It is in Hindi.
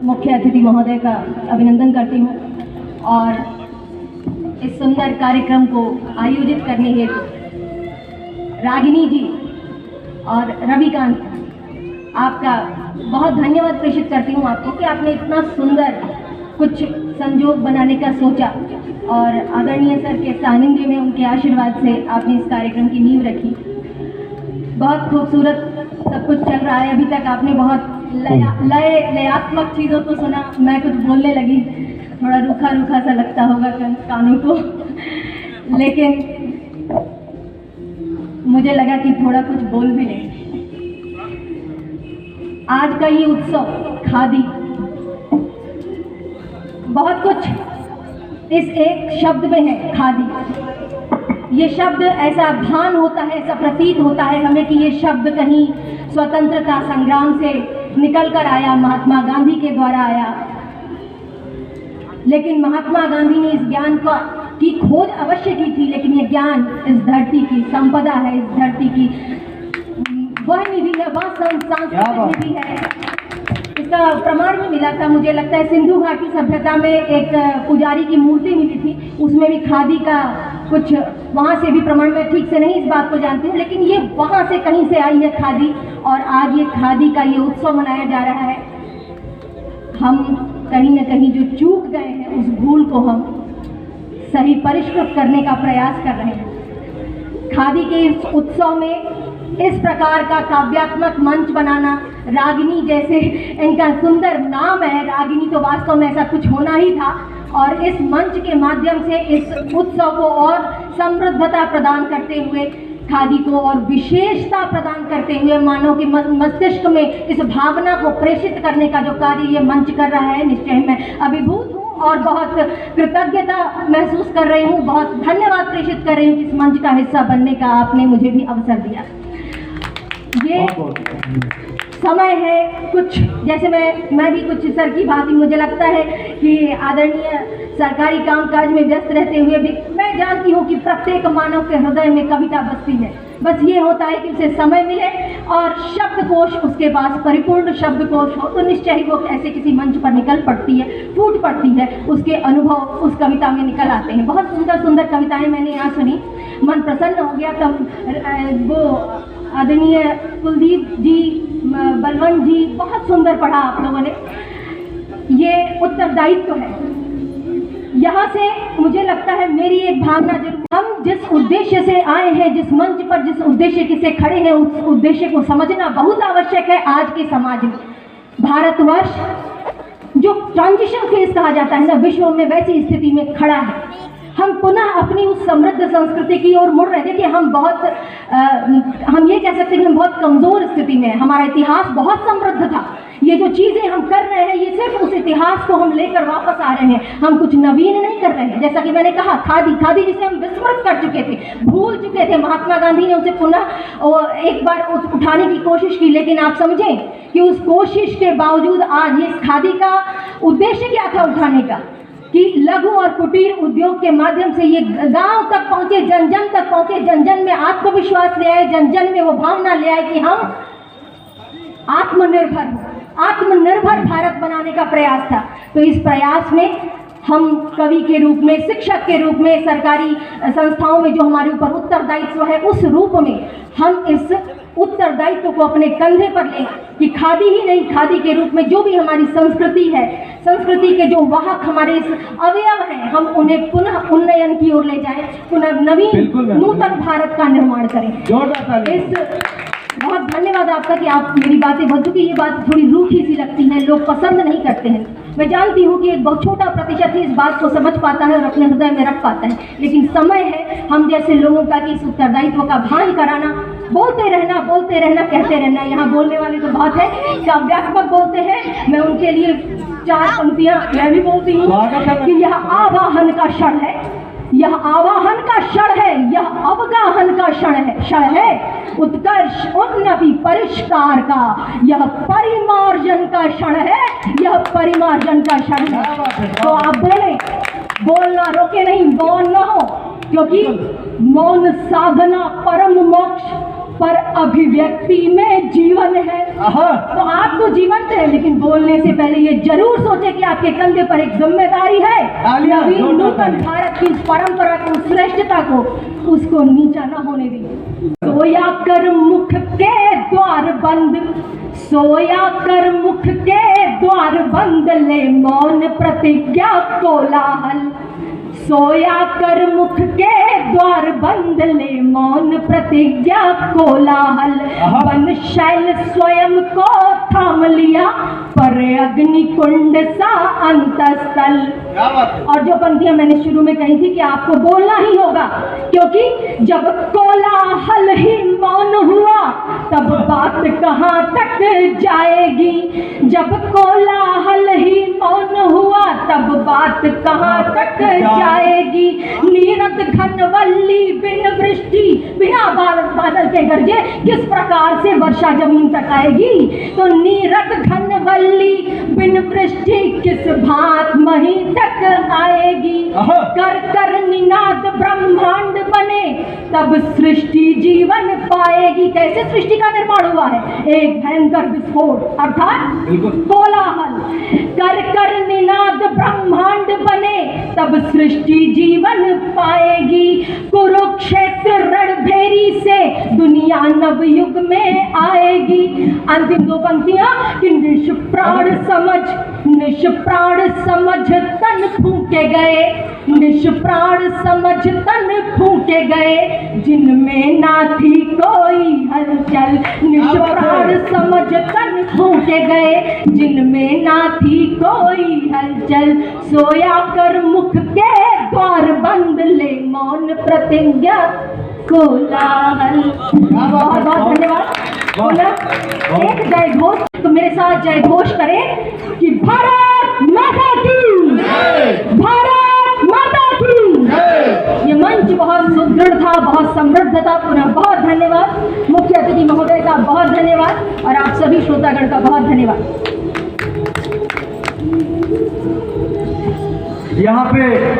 मुख्य अतिथि महोदय का अभिनंदन करती हूँ और इस सुंदर कार्यक्रम को आयोजित करने हेतु रागिनी जी और रविकांत आपका बहुत धन्यवाद प्रेषित करती हूँ आपको कि आपने इतना सुंदर कुछ संजोग बनाने का सोचा और आदरणीय सर के सानिध्य में उनके आशीर्वाद से आपने इस कार्यक्रम की नींव रखी। बहुत खूबसूरत सब कुछ चल रहा है। अभी तक आपने बहुत लयात्मक चीज़ों को सुना। मैं कुछ बोलने लगी, थोड़ा रूखा रूखा सा लगता होगा कानों को, लेकिन मुझे लगा कि थोड़ा कुछ बोल भी लें। आज का ये उत्सव खादी, बहुत कुछ इस एक शब्द में है, खादी। ये शब्द ऐसा भान होता है, ऐसा प्रतीत होता है हमें कि ये शब्द कहीं स्वतंत्रता संग्राम से निकल कर आया, महात्मा गांधी के द्वारा आया। लेकिन महात्मा गांधी ने इस ज्ञान की खोज अवश्य की थी, लेकिन ये ज्ञान इस धरती की संपदा है, इस धरती की वह निधि है, वह सांस्कृतिक निधि है। इसका प्रमाण भी मिला था, मुझे लगता है सिंधु घाटी सभ्यता में एक पुजारी की मूर्ति मिली थी, उसमें भी खादी का कुछ वहाँ से भी प्रमाण, मैं ठीक से नहीं इस बात को जानती हूँ, लेकिन ये वहाँ से कहीं से आई है खादी। और आज ये खादी का ये उत्सव मनाया जा रहा है। हम कहीं न कहीं जो चूक गए हैं, उस भूल को हम सही परिष्कृत करने का प्रयास कर रहे हैं। खादी के इस उत्सव में इस प्रकार का काव्यात्मक मंच बनाना, रागिनी जैसे इनका सुंदर नाम है, रागिनी तो वास्तव में ऐसा कुछ होना ही था, और इस मंच के माध्यम से इस उत्सव को और समृद्धता प्रदान करते हुए, खादी को और विशेषता प्रदान करते हुए, मानव के मस्तिष्क में इस भावना को प्रेषित करने का जो कार्य ये मंच कर रहा है, निश्चय मैं अभिभूत हूँ और बहुत कृतज्ञता महसूस कर रही हूँ, बहुत धन्यवाद प्रेषित कर रही हूँ कि इस मंच का हिस्सा बनने का आपने मुझे भी अवसर दिया। ये समय है कुछ, जैसे मैं भी कुछ सर की बात, मुझे लगता है कि आदरणीय सरकारी कामकाज में व्यस्त रहते हुए भी मैं जानती हूँ कि प्रत्येक मानव के हृदय में कविता बसती है। बस ये होता है कि उसे समय मिले और शब्दकोश उसके पास परिपूर्ण शब्दकोश हो, तो निश्चय ही वो ऐसे किसी मंच पर निकल पड़ती है, फूट पड़ती है, उसके अनुभव उस कविता में निकल आते हैं। बहुत सुंदर सुंदर कविताएं मैंने यहाँ सुनी, मन प्रसन्न हो गया। तब वो आदरणीय कुलदीप जी, बलवंत जी, बहुत सुंदर पढ़ा आप लोगों ने। ये उत्तरदायित्व है। यहाँ से मुझे लगता है मेरी एक भावना जरूर, हम जिस उद्देश्य से आए हैं, जिस मंच पर जिस उद्देश्य से खड़े हैं, उस उद्देश्य को समझना बहुत आवश्यक है। आज के समाज में भारतवर्ष जो ट्रांजिशन फेज कहा जाता है ना, विश्व में वैसी स्थिति में खड़ा है। हम पुनः अपनी उस समृद्ध संस्कृति की ओर मुड़ रहे थे कि हम ये कह सकते हैं कि हम बहुत कमजोर स्थिति में हैं। हमारा इतिहास बहुत समृद्ध था। ये जो चीज़ें हम कर रहे हैं, ये सिर्फ उस इतिहास को हम लेकर वापस आ रहे हैं, हम कुछ नवीन नहीं कर रहे हैं। जैसा कि मैंने कहा, खादी जिसे हम विस्मृत कर चुके थे, भूल चुके थे, महात्मा गांधी ने उसे पुनः एक बार उठाने की कोशिश की। लेकिन आप समझें कि उस कोशिश के बावजूद आज इस खादी का उद्देश्य क्या था उठाने का, कि लघु और कुटीर उद्योग के माध्यम से ये गांव तक पहुंचे, जन जन तक पहुंचे, जन जन में आत्मविश्वास ले आए, जन जन में वो भावना ले आए कि हम आत्मनिर्भर भारत बनाने का प्रयास था। तो इस प्रयास में हम कवि के रूप में, शिक्षक के रूप में, सरकारी संस्थाओं में जो हमारे ऊपर उत्तरदायित्व है, उस रूप में हम इस उत्तरदायित्व को अपने कंधे पर लें कि खादी ही नहीं, खादी के रूप में जो भी हमारी संस्कृति है, संस्कृति के जो वाहक हमारे इस अवयव हैं, हम उन्हें पुनः उन्नयन की ओर ले जाएं, पुनः नवीन नूतन भारत का निर्माण करें। बहुत धन्यवाद आपका कि आप मेरी बातें बन चुकी। ये बात थोड़ी रूखी सी लगती है, लोग पसंद नहीं करते हैं। मैं जानती हूँ कि एक बहुत छोटा प्रतिशत ही इस बात को समझ पाता है और अपने हृदय में रख पाता है, लेकिन समय है हम जैसे लोगों का कि इस उत्तरदायित्व का भान कराना, बोलते रहना, कहते रहना। यहाँ बोलने वाली तो बात है, काव्यात्मक बोलते हैं, मैं उनके लिए 4 पंक्तियाँ मैं भी बोलती हूँ कि यह आवाहन का क्षण है, यह आवाहन का क्षण है, यह अवगाहन का क्षण है, उत्कर्ष उन्नति परिष्कार का यह परिमार्जन का क्षण है, यह परिमार्जन का क्षण है। तो आप बोलना रोके नहीं, मौन न हो, क्योंकि मौन साधना परम मोक्ष पर अभिव्यक्ति में जीवन है। तो आप तो जीवंत है, लेकिन बोलने से पहले ये जरूर सोचे कि आपके कंधे पर एक जिम्मेदारी है। नवीन नूतन भारत की परंपरा को, श्रेष्ठता को, उसको नीचा न होने दी। सोया कर मुख के द्वार बंद, सोया कर मुख के द्वार बंद, ले मौन प्रतिज्ञा कोलाहल। सोया कर मुख के द्वार बंद, ले मौन प्रतिज्ञा कोलाहल। वन शैल स्वयं को थाम लिया, पर अग्नि कुंड सा अंतस्थल। और जो पंक्तियां मैंने शुरू में कही थी कि आपको बोलना ही होगा, क्योंकि जब कोलाहल ही मौन हुआ तब बात कहाँ तक जाएगी। जब कोलाहल ही मौन हुआ तब बात कहाँ तक जाएगी। नीरद घनवल्ली बिन वृष्टि, बिना बादल के गरजे किस प्रकार से वर्षा जमीन तक आएगी। तो नीरद घनवल्ली बिन वृष्टि किस भांत मही तक आएगी। कर कर निनाद ब्रह्मांड बने, तब सृष्टि जीवन पाएगी। कैसे सृष्टि का निर्माण हुआ है? एक भयंकर विस्फोट अर्थात कोलाहल। कर कर निनाद ब्रह्मांड बने, तब सृष्टि जीवन पाएगी। कुरुक्षेत्र रणभेरी से दुनिया नवयुग में आएगी। अंतिम दो पंक्तियां कि निष्प्राण समझ, निष्प्राण समझ तन फूके गए, निष्प्राण समझ तन फूके गए, जिनमें ना थी कोई हलचल। निष्प्राण समझ तन फूके गए, जिनमें ना थी कोई हलचल। सोया कर मुख के द्वार बंद, ले मौन प्रतिज्ञा कोलाहल। बहुत बहुत धन्यवाद। बोला एक जय घोष, तो मेरे साथ जय घोष करें कि भारत माता की, भारत माता की। ये मंच बहुत सुदृढ़ था, बहुत समृद्ध था। पुनः बहुत धन्यवाद मुख्य अतिथि महोदय का, बहुत धन्यवाद, और आप सभी श्रोतागण का बहुत धन्यवाद। यहाँ पे